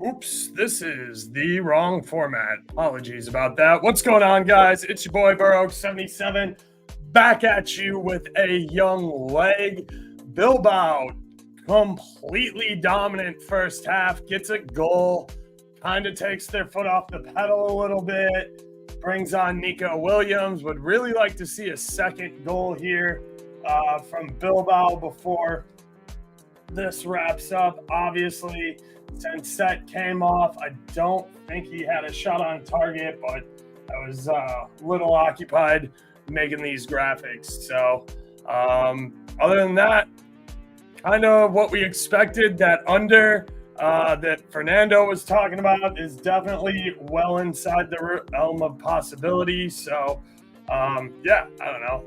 Oops, this is the wrong format. Apologies about that. What's going on, guys? It's your boy Burrow77 back at you with a young leg. Bilbao, completely dominant first half, gets a goal, kind of takes their foot off the pedal a little bit, brings on Nico Williams. Would really like to see a second goal here from Bilbao before this wraps up. Obviously, since Set came off, I don't think he had a shot on target, but I was a little occupied making these graphics. So other than that, kind of what we expected. That under that Fernando was talking about is definitely well inside the realm of possibility. So yeah, I don't know.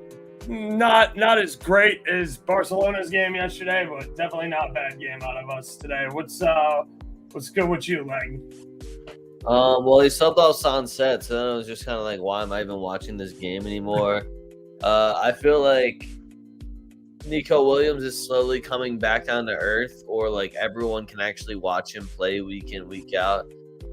Not as great as Barcelona's game yesterday, but definitely not a bad game out of us today. What's good with you, Leg? Well, he subbed off Sunset, so then I was just kind of like, why am I even watching this game anymore? I feel like Nico Williams is slowly coming back down to earth, or like everyone can actually watch him play week in, week out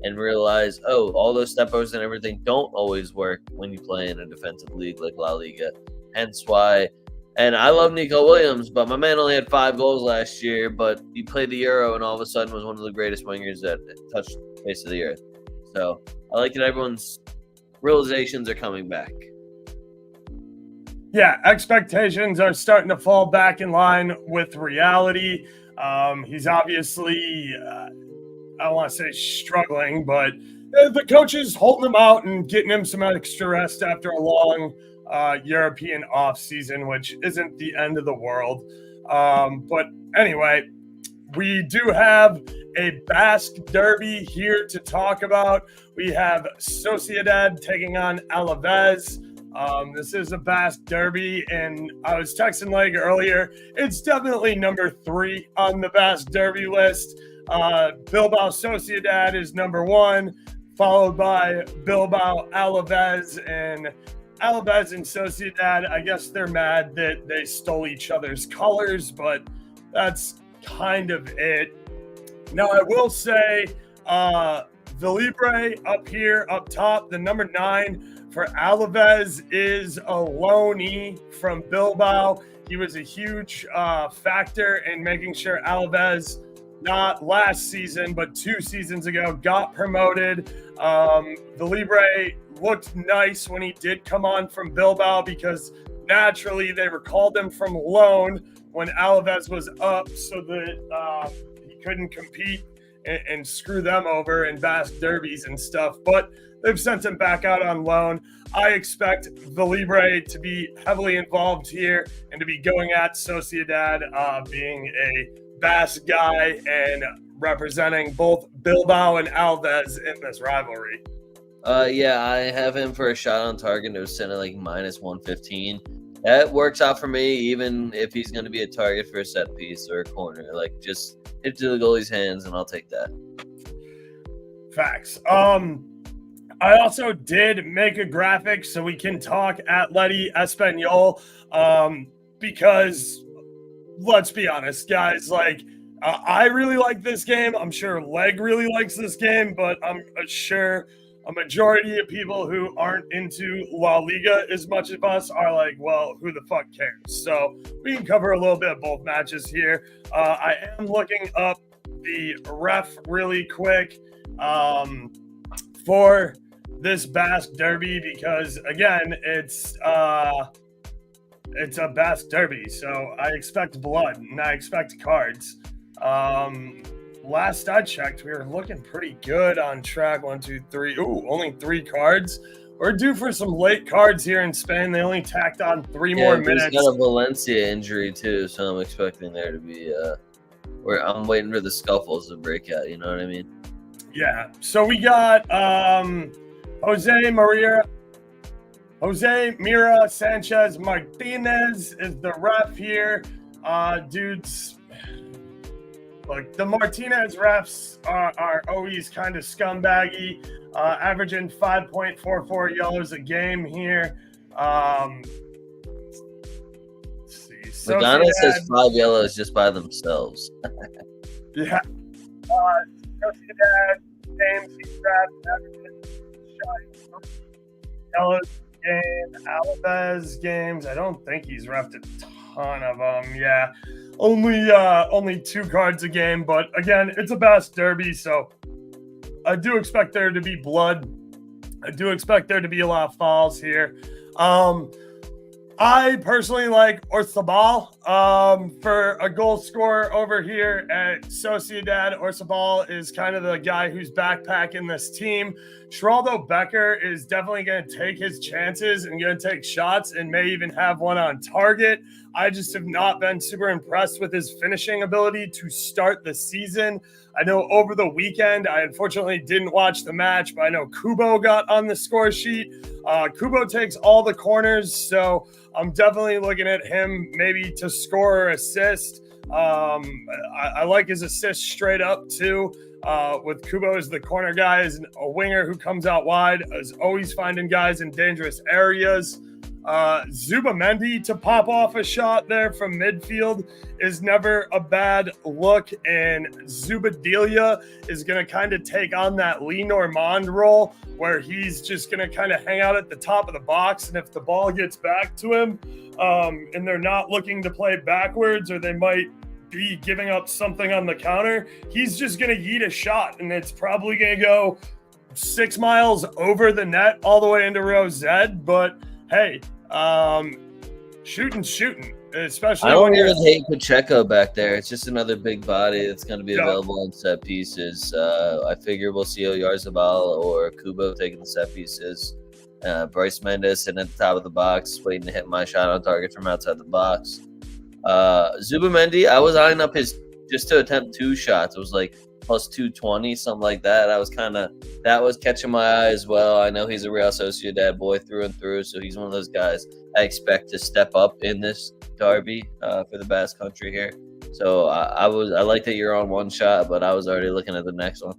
and realize, oh, all those step-overs and everything don't always work when you play in a defensive league like La Liga. Hence why, and I love Nico Williams, but my man only had 5 goals last year, but he played the Euro and all of a sudden was one of the greatest wingers that touched the face of the earth. So I like that everyone's realizations are coming back. Yeah, expectations are starting to fall back in line with reality. He's obviously, I don't want to say struggling, but the coach is holding him out and getting him some extra rest after a long European offseason, which isn't the end of the world. But anyway, we do have a Basque derby here to talk about. We have Sociedad taking on Alaves. This is a Basque derby, and I was texting Leg earlier. It's definitely number 3 on the Basque derby list. Bilbao Sociedad is number 1, followed by Bilbao Alaves, and Alaves and Sociedad, I guess they're mad that they stole each other's colors, but that's kind of it. Now, I will say, Velibre up here, up top, the number 9 for Alaves is a loanee from Bilbao. He was a huge factor in making sure Alaves, not last season, but 2 seasons ago, got promoted. Velibre looked nice when he did come on from Bilbao because naturally they recalled him from loan when Alaves was up so that he couldn't compete and screw them over in Basque derbies and stuff. But they've sent him back out on loan. I expect Velibre to be heavily involved here and to be going at Sociedad, being a Basque guy and representing both Bilbao and Alaves in this rivalry. Yeah, I have him for a shot on target. It was sitting at like minus 115. That works out for me, even if he's going to be a target for a set piece or a corner. Like, just hit to the goalie's hands, and I'll take that. Facts. I also did make a graphic so we can talk Atleti Espanyol, because let's be honest, guys, like, I really like this game. I'm sure Leg really likes this game, but I'm sure a majority of people who aren't into La Liga as much as us are like, well, who the fuck cares? So we can cover a little bit of both matches here. I am looking up the ref really quick for this Basque derby because, again, it's a Basque derby. So I expect blood and I expect cards. Last I checked, we were looking pretty good on track. 1, 2, 3. Ooh, only 3 cards. We're due for some late cards here in Spain. They only tacked on 3 more minutes. He's got a Valencia injury too, so I'm expecting there to be I'm waiting for the scuffles to break out. You know what I mean? Yeah. So we got Jose Mira Sanchez Martinez is the ref here. Dudes. Look, the Martinez refs are always kind of scumbaggy, averaging 5.44 yellows a game here. Let's see. Madonna says 5 yellows just by themselves. Yeah. Sociedad games he's wrapped. Yellow's game, Alaves games. I don't think he's reffed a ton of them. Yeah, only 2 cards a game. But again, it's a Bass Derby, so I do expect there to be blood. I do expect there to be a lot of fouls here. I personally like Orzabal for a goal scorer over here at Sociedad. Orzabal is kind of the guy who's backpacking this team. Geraldo Becker is definitely going to take his chances and going to take shots and may even have one on target. I just have not been super impressed with his finishing ability to start the season. I know over the weekend, I unfortunately didn't watch the match, but I know Kubo got on the score sheet. Kubo takes all the corners, so I'm definitely looking at him maybe to score or assist. I like his assist straight up too. With Kubo as the corner guy, as a winger who comes out wide, is always finding guys in dangerous areas. Zubamendi to pop off a shot there from midfield is never a bad look, and Zubadilia is going to kind of take on that Lee Normand role where he's just going to kind of hang out at the top of the box, and if the ball gets back to him and they're not looking to play backwards, or they might be giving up something on the counter, he's just going to yeet a shot, and it's probably going to go 6 miles over the net all the way into row Z. But hey, shooting, especially. I don't even hate Pacheco back there. It's just another big body that's going to be available on set pieces. I figure we'll see Oyarzabal or Kubo taking the set pieces. Bryce Mendes sitting at the top of the box, waiting to hit my shot on target from outside the box. Zubamendi, I was eyeing up his just to attempt 2 shots. It was like plus 220, something like that. That was catching my eye as well. I know he's a Real Sociedad boy through and through, so he's one of those guys I expect to step up in this derby for the Basque Country here. So I like that you're on 1 shot, but I was already looking at the next one.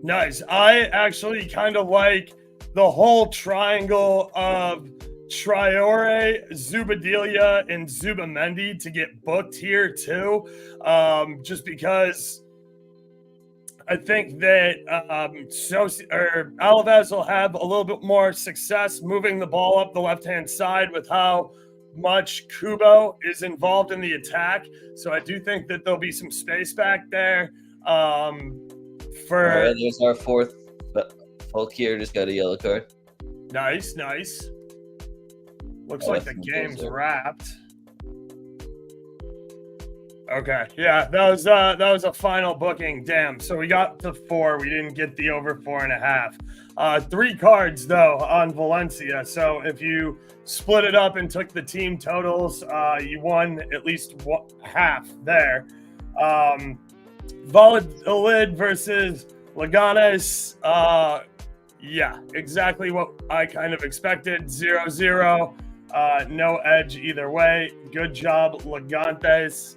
Nice. I actually kind of like the whole triangle of Traore, Zubadilia, and Zubamendi to get booked here too, just because I think that Alaves will have a little bit more success moving the ball up the left-hand side with how much Kubo is involved in the attack. So I do think that there'll be some space back there. All right, there's our 4th. Fulkier just got a yellow card. Nice. Looks like the game's wrapped. Okay, yeah, that was a final booking. Damn, so we got the 4. We didn't get the over 4.5. 3 cards though on Valencia. So if you split it up and took the team totals, you won at least half there. Valladolid versus Leganes. Yeah, exactly what I kind of expected. 0-0. No edge either way. Good job, Leganes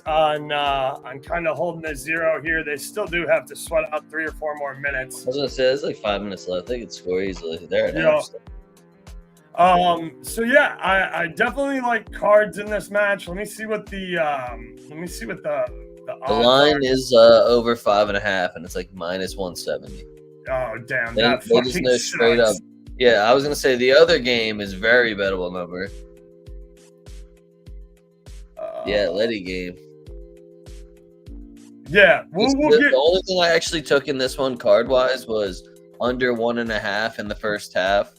on kind of holding the 0 here. They still do have to sweat out 3 or 4 more minutes. I was gonna say there's like 5 minutes left. They could score easily. There it is. So yeah, I definitely like cards in this match. Let me see what the line is over 5.5, and it's like minus 170. Oh damn! They just know straight up. Yeah, I was gonna say the other game is very bettable number. Yeah, Atleti game. Yeah, the only thing I actually took in this one card wise was under 1.5 in the first half,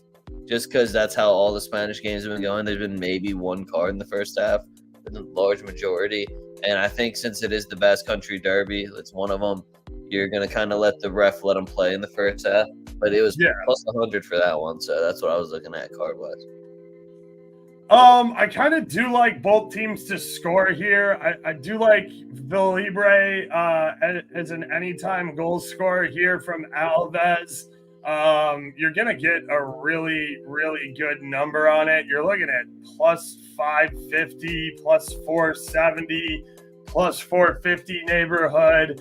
just because that's how all the Spanish games have been going. There's been maybe 1 card in the first half, but the large majority. And I think since it is the Basque Country Derby, it's one of them. You're gonna kind of let the ref let them play in the first half, but it was plus 100 for that one, so that's what I was looking at card wise. I kind of do like both teams to score here. I do like Villalibre as an anytime goal scorer here from Alaves. You're going to get a really, really good number on it. You're looking at plus 550, plus 470, plus 450 neighborhood.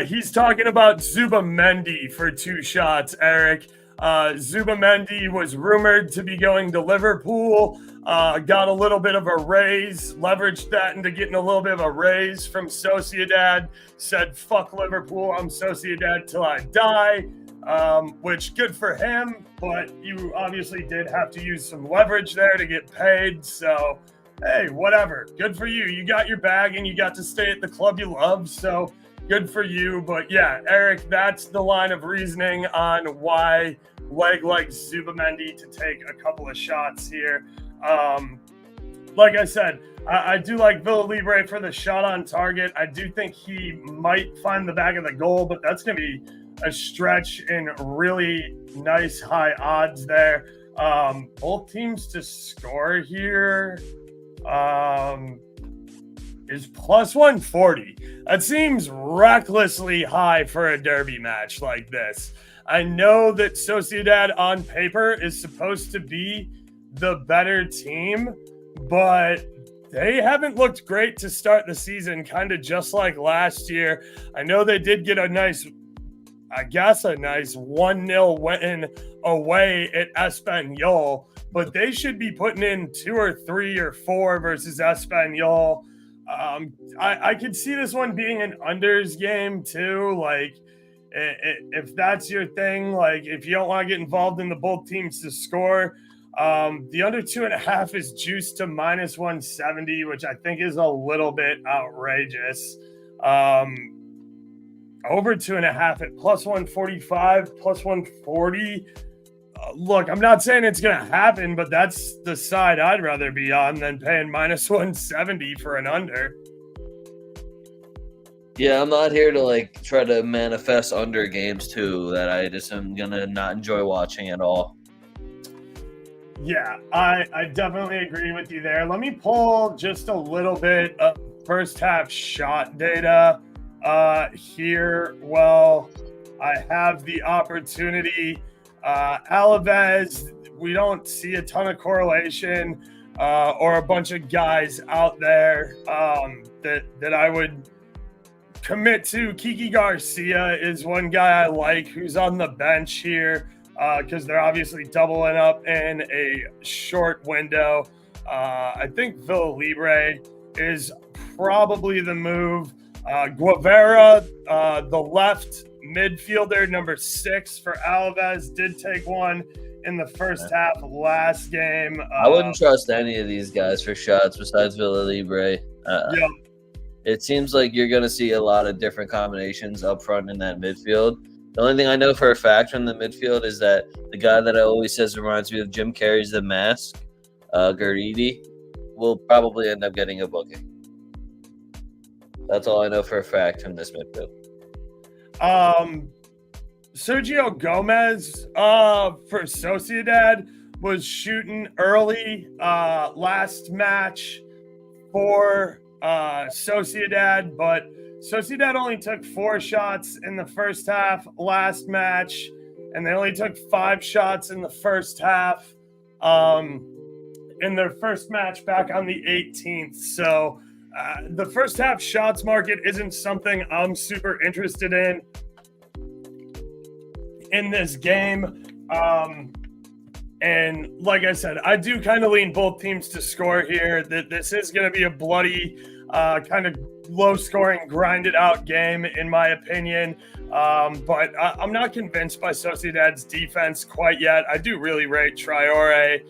He's talking about Zubamendi for 2 shots, Eric. Zubamendi was rumored to be going to Liverpool. Got a little bit of a raise, leveraged that into getting a little bit of a raise from Sociedad. Said, fuck Liverpool, I'm Sociedad till I die, which good for him, but you obviously did have to use some leverage there to get paid. So, hey, whatever. Good for you. You got your bag and you got to stay at the club you love. So good for you. But yeah, Eric, that's the line of reasoning on why Leg likes Zubamendi to take a couple of shots here. Like I said, I do like Villalibre for the shot on target. I do think he might find the back of the goal, but that's going to be a stretch in really nice high odds there. Both teams to score here is plus 140. That seems recklessly high for a derby match like this. I know that Sociedad on paper is supposed to be the better team, but they haven't looked great to start the season, kind of just like last year. I know they did get a nice 1-0 win away at Espanyol, but they should be putting in 2 or 3 or 4 versus Espanyol. I could see this one being an unders game too. Like, if that's your thing, like if you don't want to get involved in the both teams to score, the under 2.5 is juiced to minus 170, which I think is a little bit outrageous. Over 2.5 at plus 145, plus 140. Look, I'm not saying it's going to happen, but that's the side I'd rather be on than paying minus 170 for an under. Yeah, I'm not here to like try to manifest under games too that I just am going to not enjoy watching at all. Yeah, I definitely agree with you there. Let me pull just a little bit of first half shot data here. Well, I have the opportunity. Alaves, we don't see a ton of correlation or a bunch of guys out there that I would commit to. Kiki Garcia is one guy I like who's on the bench here because they're obviously doubling up in a short window. I think Villalibre is probably the move. Guevara, the left midfielder, number 6 for Alaves, did take one in the first half of last game. I wouldn't trust any of these guys for shots besides Villalibre. Yeah. It seems like you're going to see a lot of different combinations up front in that midfield. The only thing I know for a fact from the midfield is that the guy that I always says reminds me of Jim Carrey's The Mask, Garidi, will probably end up getting a booking. That's all I know for a fact from this midfield. Sergio Gomez for Sociedad was shooting early last match for Sociedad, but Sociedad only took 4 shots in the first half last match, and they only took 5 shots in the first half in their first match back on the 18th. So the first half shots market isn't something I'm super interested in this game. And like I said, I do kind of lean both teams to score here. That this is going to be a bloody, kind of low-scoring, grinded-out game, in my opinion. But I'm not convinced by Sociedad's defense quite yet. I do really rate Traore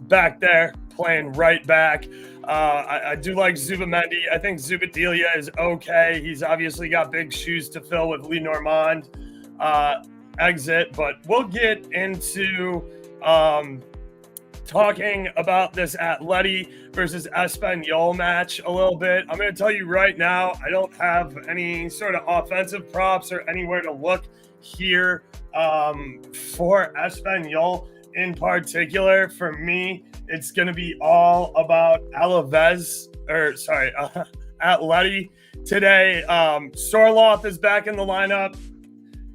back there, playing right back. I do like Zubamendi. I think Zubatilia is okay. He's obviously got big shoes to fill with Lee Normand exit, but we'll get into talking about this Atleti versus Espanyol match a little bit. I'm going to tell you right now, I don't have any sort of offensive props or anywhere to look here for Espanyol in particular. For me, it's going to be all about Atleti today. Sorloth is back in the lineup.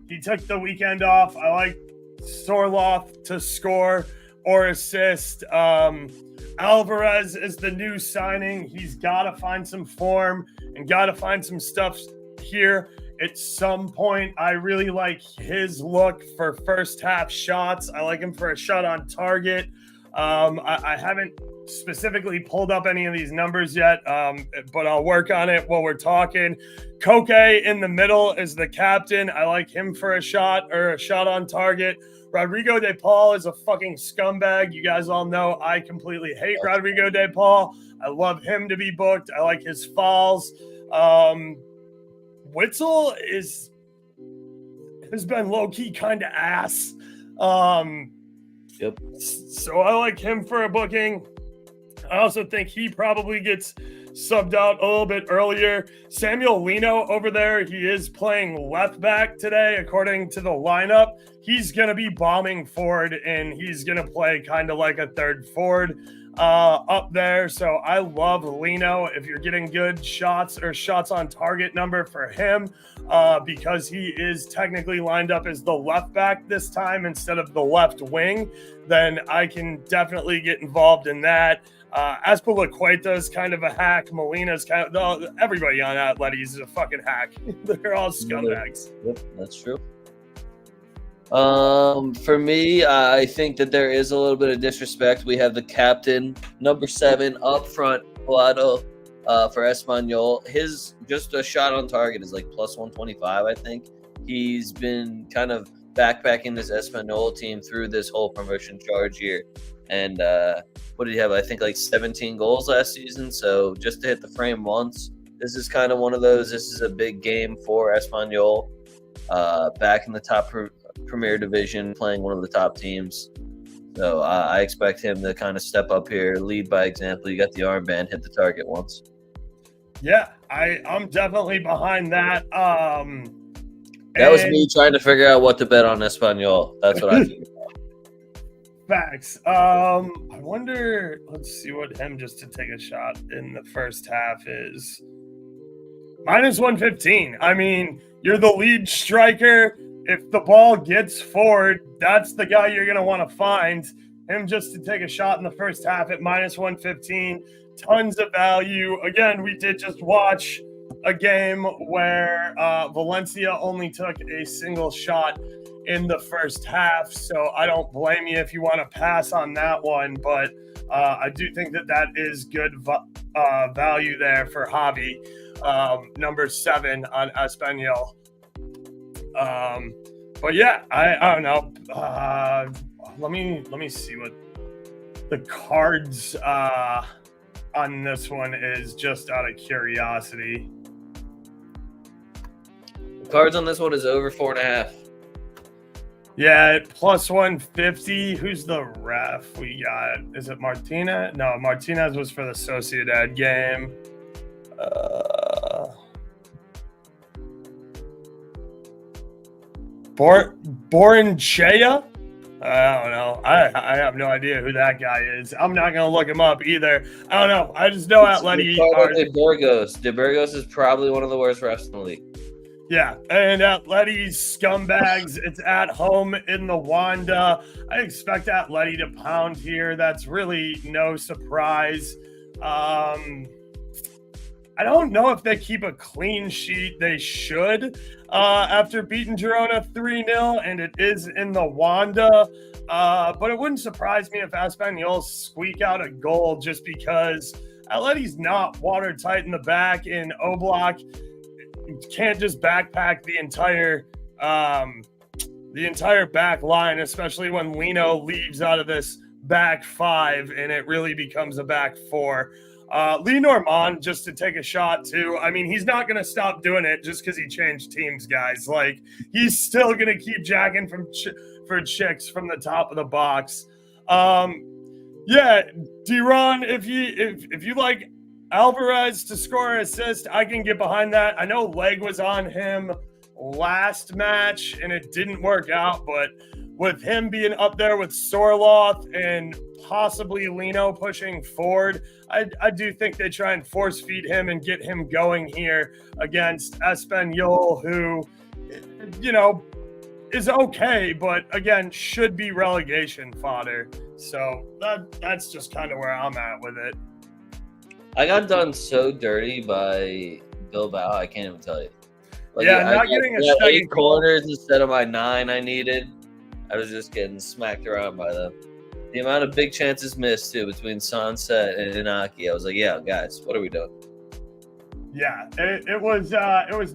He took the weekend off. I like Sorloth to score or assist. Alvarez is the new signing. He's got to find some form and got to find some stuff here at some point. I really like his look for first half shots. I like him for a shot on target. I haven't specifically pulled up any of these numbers yet, but I'll work on it while we're talking. Koke in the middle is the captain. I like him for a shot or a shot on target. Rodrigo De Paul is a fucking scumbag. You guys all know I completely hate Rodrigo De Paul. I love him to be booked. I like his fouls. Witzel has been low-key kind of ass. Yep. So I like him for a booking. I also think he probably gets subbed out a little bit earlier. Samuel Lino over there, he is playing left back today, according to the lineup. He's going to be bombing forward, and he's going to play kind of like a third forward up there. So I love Lino if you're getting good shots or shots on target number for him, because he is technically lined up as the left back this time instead of the left wing. Then I can definitely get involved in that. Azpilicueta is kind of a hack. Molina's kind of everybody on Atleti is a fucking hack. They're all scumbags. Yep, that's true. For me, I think that there is a little bit of disrespect. We have the captain, number 7 up front, Plado, for Espanyol. His just a shot on target is like plus 125, I think. He's been kind of backpacking this Espanyol team through this whole promotion charge year. And what did he have? I think like 17 goals last season. So just to hit the frame once, this is kind of one of those. This is a big game for Espanyol, back in the top Premier Division, playing one of the top teams. So I expect him to kind of step up here, lead by example. You got the armband, hit the target once. Yeah, I'm definitely behind that. That was me trying to figure out what to bet on Espanyol. That's what I figured out. Facts. I wonder, let's see what him just to take a shot in the first half is. Minus 115. I mean, you're the lead striker. If the ball gets forward, that's the guy you're going to want to find. Him just to take a shot in the first half at minus 115. Tons of value. Again, we did just watch a game where Valencia only took a single shot in the first half. So I don't blame you if you want to pass on that one. But I do think that is good value there for Javi, number 7 on Espanyol. But yeah, I don't know. Let me see what the cards on this one is, just out of curiosity. The cards on this one is over 4.5. Yeah, plus 150. Who's the ref we got? Is it Martinez? No, Martinez was for the Sociedad game. Borinchea? I don't know. I have no idea who that guy is. I'm not going to look him up either. I don't know. I just know Atleti. De Burgos. De Burgos is probably one of the worst refs in the league. Yeah, and Atleti's scumbags. It's at home in the Wanda. I expect Atleti to pound here. That's really no surprise. I don't know if they keep a clean sheet. They should after beating Girona 3-0, and it is in the Wanda. But it wouldn't surprise me if Espanyol squeak out a goal, just because Atleti's not watertight in the back, and Oblak can't just backpack the entire back line, especially when Lino leaves out of this back 5 and it really becomes a back 4. Lee Normand, just to take a shot too. I mean, he's not going to stop doing it just because he changed teams, guys. Like, he's still going to keep jacking for chicks from the top of the box. Yeah, D-Ron, if you like Alvarez to score an assist, I can get behind that. I know leg was on him last match and it didn't work out, but with him being up there with Sorloth and possibly Lino pushing forward, I do think they try and force feed him and get him going here against Espanyol, who, you know, is okay, but again, should be relegation fodder. So that's just kind of where I'm at with it. I got done so dirty by Bilbao, I can't even tell you. Like, Yeah, I not getting a got second 8 goal. corners instead of my 9 I needed. I was just getting smacked around by them. The amount of big chances missed, too, between Sunset and Inaki. I was like, yeah, guys, what are we doing? Yeah, it was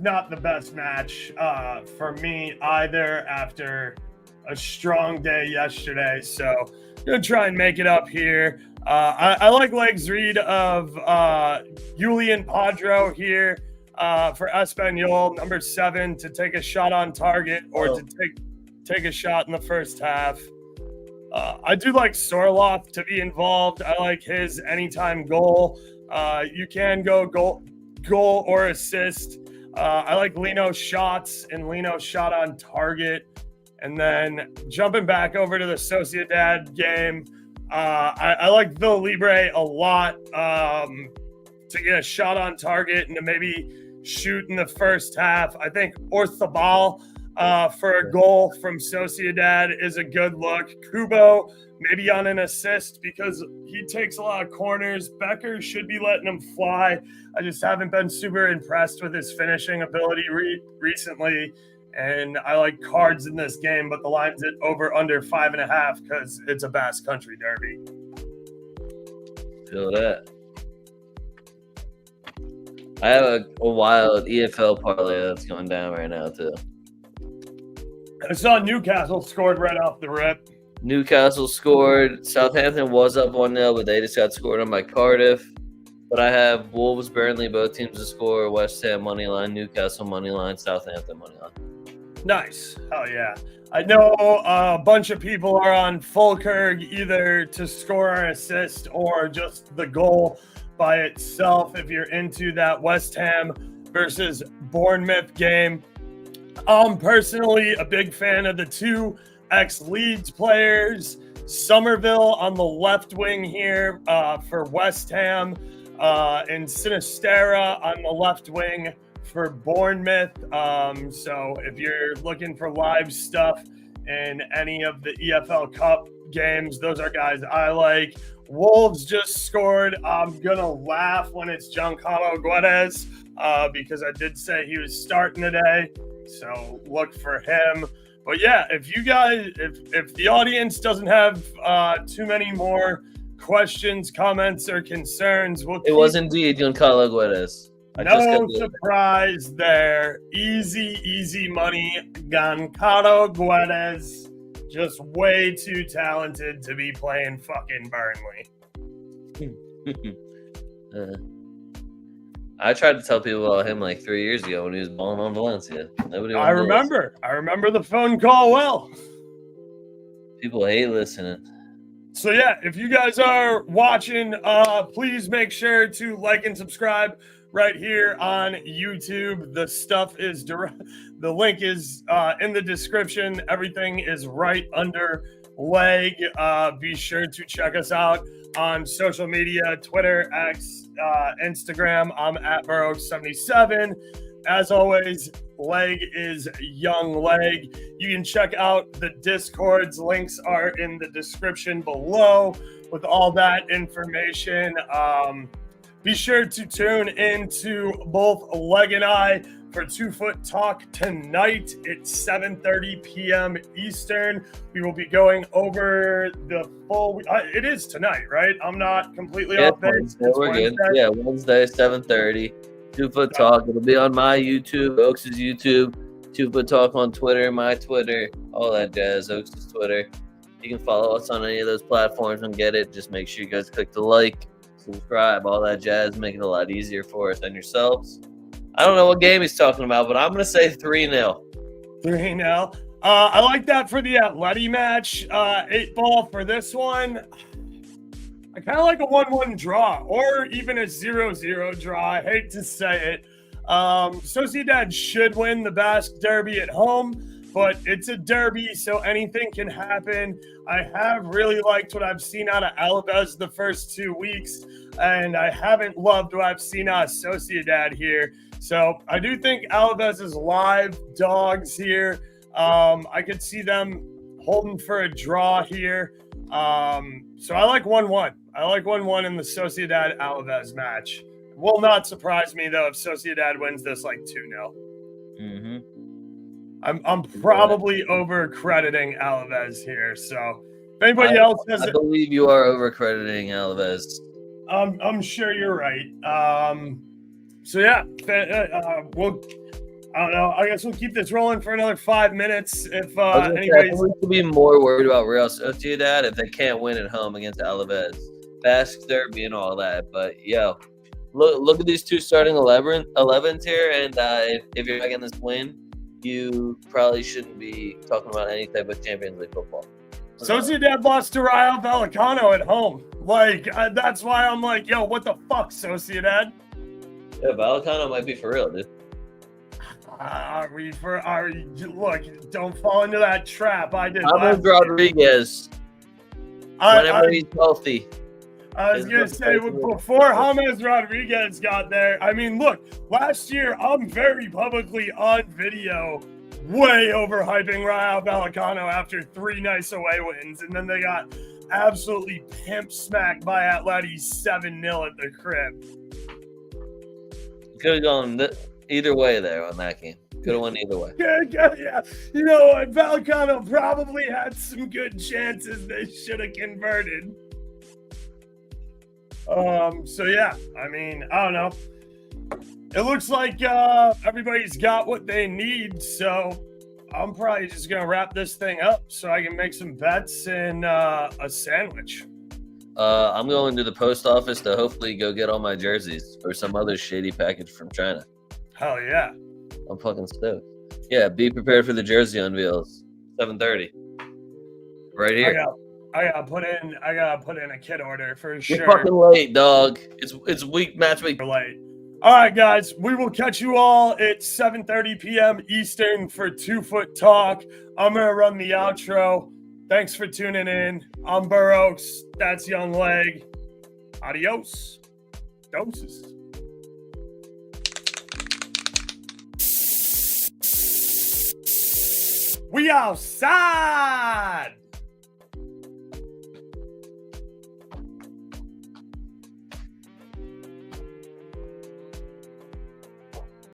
not the best match for me either after a strong day yesterday. So gonna try and make it up here. I like Leg's read of Julian Padro here for Espanyol, number 7, to take a shot on target or to take a shot in the first half. I do like Sorloth to be involved. I like his anytime goal. You can go goal or assist. I like Lino's shots and Lino's shot on target. And then jumping back over to the Sociedad game, I like Vil Libre a lot to get a shot on target and to maybe shoot in the first half. I think Orzabal for a goal from Sociedad is a good look. Kubo maybe on an assist because he takes a lot of corners. Becker should be letting him fly. I just haven't been super impressed with his finishing ability recently. And I like cards in this game, but the line's at over under 5.5 because it's a Basque Country derby. Feel that. I have a wild EFL parlay that's going down right now, too. I saw Newcastle scored right off the rip. Newcastle scored. Southampton was up 1-0, but they just got scored on by Cardiff. But I have Wolves, Burnley, both teams to score. West Ham money line, Newcastle money line, Southampton money line. Nice. Oh, yeah. I know a bunch of people are on Fulkerg either to score or assist or just the goal by itself if you're into that West Ham versus Bournemouth game. I'm personally a big fan of the 2 ex-Leeds players. Somerville on the left wing here for West Ham and Sinistera on the left wing for Bournemouth. So if you're looking for live stuff in any of the EFL Cup games, those are guys I like. Wolves just scored. I'm going to laugh when it's Giancarlo Guedes because I did say he was starting today. So look for him. But yeah, if you guys, if the audience doesn't have too many more questions, comments, or concerns, it was indeed Giancarlo Guedes. No surprise there. Easy money. Giancarlo Guedes, just way too talented to be playing fucking Burnley. I tried to tell people about him like 3 years ago when he was balling on Valencia. I remember the phone call well. People hate listening. So yeah, if you guys are watching, please make sure to like and subscribe right here on YouTube. The stuff is the link is in the description. Everything is right under leg. Be sure to check us out on social media, Twitter, X, Instagram. I'm at Burrow77. As always, Leg is Young Leg. You can check out the Discords. Links are in the description below with all that information. Be sure to tune into both Leg and I for 2FootTalk tonight at 7:30 p.m. Eastern. We will be going over the full. It is tonight, right? I'm not completely off base. We're good. Yeah, Wednesday, 7:30. 2FootTalk. It'll be on my YouTube, Oaks' YouTube, 2FootTalk on Twitter, my Twitter, all that jazz. Oaks' Twitter. You can follow us on any of those platforms and get it. Just make sure you guys click the like, subscribe, all that jazz. Make it a lot easier for us and yourselves. I don't know what game he's talking about, but I'm going to say 3-0. 3-0. I like that for the Atleti match. 8-ball for this one. I kind of like a 1-1 draw or even a 0-0 draw. I hate to say it. Sociedad should win the Basque Derby at home, but it's a derby, so anything can happen. I have really liked what I've seen out of Alaves the first 2 weeks, and I haven't loved what I've seen out of Sociedad here. So I do think Alaves is live dogs here. I could see them holding for a draw here. So I like 1-1. I like 1-1 in the Sociedad Alaves match. Will not surprise me though if Sociedad wins this like 2-0. I'm probably over crediting Alaves here. So if anybody I else has, believe you are overcrediting Alaves. I'm sure you're right. So yeah, we'll. I don't know. I guess we'll keep this rolling for another 5 minutes. If I anybody's, think we should be more worried about Real Sociedad if they can't win at home against Alaves, Basque Derby, and all that. But look at these two starting 11s here, and if you're not getting this win, you probably shouldn't be talking about any type of Champions League football. Sociedad lost to Rayo Vallecano at home. Like that's why I'm like, yo, what the fuck, Sociedad? Yeah, Vallecano might be for real, dude. Look, don't fall into that trap. I did. James Rodriguez, whenever he's healthy. I was going to say, before James Rodriguez got there, I mean, look, last year, I'm very publicly on video way overhyping Rayo Vallecano after 3 nice away wins, and then they got absolutely pimp smacked by Atleti 7-0 at the crib. Could have gone either way there on that game. Could have won either way. Yeah. You know what? Vallecano probably had some good chances they should have converted. So yeah, I mean, I don't know. It looks like everybody's got what they need, so I'm probably just gonna wrap this thing up so I can make some bets and a sandwich. I'm going to the post office to hopefully go get all my jerseys or some other shady package from China. Hell yeah. I'm fucking stoked. Yeah, be prepared for the jersey unveils. 7:30. Right here. I gotta put in a kit order for sure. You're fucking late, dog. It's match week. You're late. All right, guys. We will catch you all at 7:30 p.m. Eastern for 2FootTalk. I'm gonna run the outro. Thanks for tuning in. I'm Burrows. That's Young Leg. Adios. Doses. We outside.